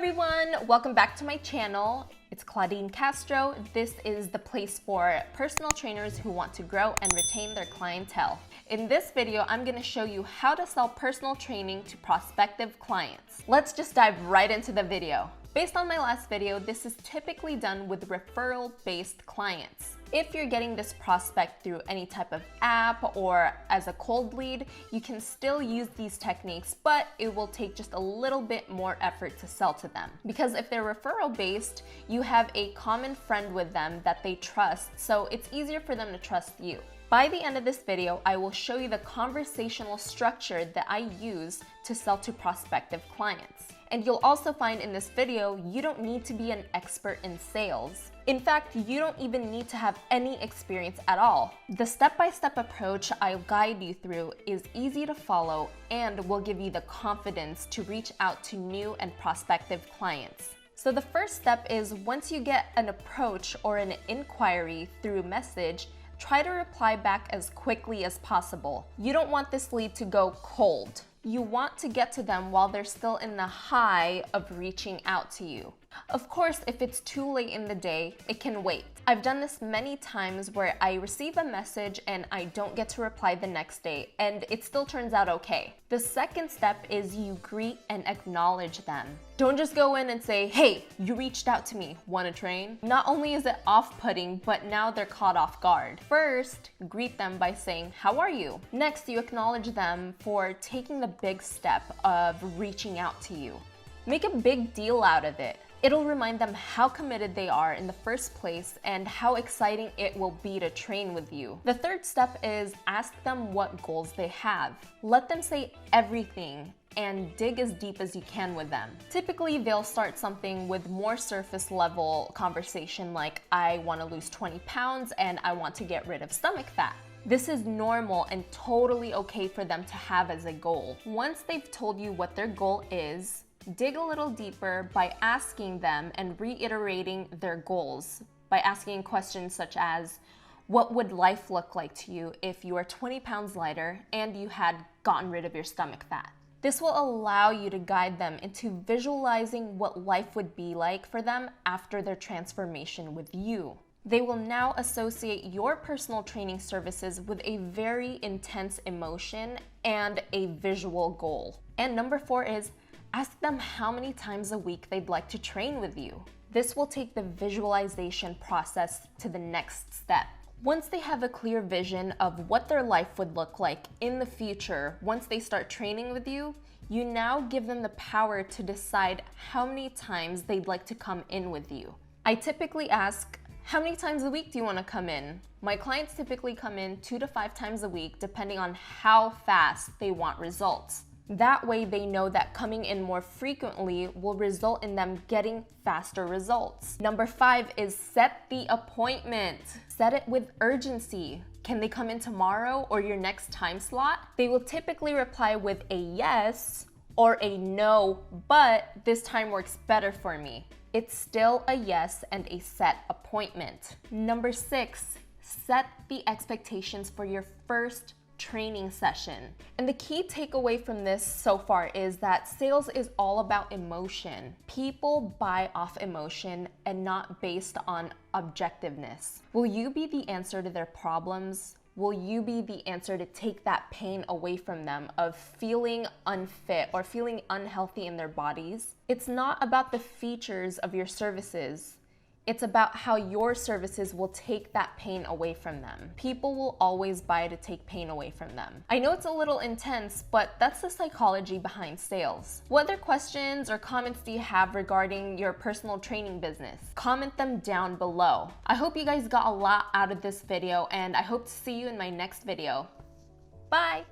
everyone, welcome back to my channel. It's Claudine Castro. This is the place for personal trainers who want to grow and retain their clientele. In this video, I'm going to show you how to sell personal training to prospective clients. Let's just dive right into the video. Based on my last video, this is typically done with referral-based clients. If you're getting this prospect through any type of app or as a cold lead, you can still use these techniques, but it will take just a little bit more effort to sell to them. Because if they're referral-based, you have a common friend with them that they trust, so it's easier for them to trust you. By the end of this video, I will show you the conversational structure that I use to sell to prospective clients. And you'll also find in this video, you don't need to be an expert in sales. In fact, you don't even need to have any experience at all. The step-by-step approach I'll guide you through is easy to follow and will give you the confidence to reach out to new and prospective clients. So the first step is once you get an approach or an inquiry through message, try to reply back as quickly as possible. You don't want this lead to go cold. You want to get to them while they're still in the high of reaching out to you. Of course, if it's too late in the day, it can wait. I've done this many times where I receive a message and I don't get to reply the next day, and it still turns out okay. The second step is you greet and acknowledge them. Don't just go in and say, hey, you reached out to me, wanna train? Not only is it off-putting, but now they're caught off guard. First, greet them by saying, how are you? Next, you acknowledge them for taking the big step of reaching out to you. Make a big deal out of it. It'll remind them how committed they are in the first place and how exciting it will be to train with you. The third step is ask them what goals they have. Let them say everything and dig as deep as you can with them. Typically, they'll start something with more surface level conversation like, I want to lose 20 pounds and I want to get rid of stomach fat. This is normal and totally okay for them to have as a goal. Once they've told you what their goal is, dig a little deeper by asking them and reiterating their goals by asking questions such as, what would life look like to you if you were 20 pounds lighter and you had gotten rid of your stomach fat? This will allow you to guide them into visualizing what life would be like for them after their transformation with you. They will now associate your personal training services with a very intense emotion and a visual goal. And number 4 is ask them how many times a week they'd like to train with you. This will take the visualization process to the next step. Once they have a clear vision of what their life would look like in the future, once they start training with you, you now give them the power to decide how many times they'd like to come in with you. I typically ask, how many times a week do you want to come in? My clients typically come in 2 to 5 times a week, depending on how fast they want results. That way they know that coming in more frequently will result in them getting faster results. Number 5 is set the appointment. Set it with urgency. Can they come in tomorrow or your next time slot? They will typically reply with a yes or a no, but this time works better for me. It's still a yes and a set appointment. Number 6, set the expectations for your first training session. And the key takeaway from this so far is that sales is all about emotion. People buy off emotion and not based on objectiveness. Will you be the answer to their problems? Will you be the answer to take that pain away from them of feeling unfit or feeling unhealthy in their bodies? It's not about the features of your services. It's about how your services will take that pain away from them. People will always buy to take pain away from them. I know it's a little intense, but that's the psychology behind sales. What other questions or comments do you have regarding your personal training business? Comment them down below. I hope you guys got a lot out of this video, and I hope to see you in my next video. Bye!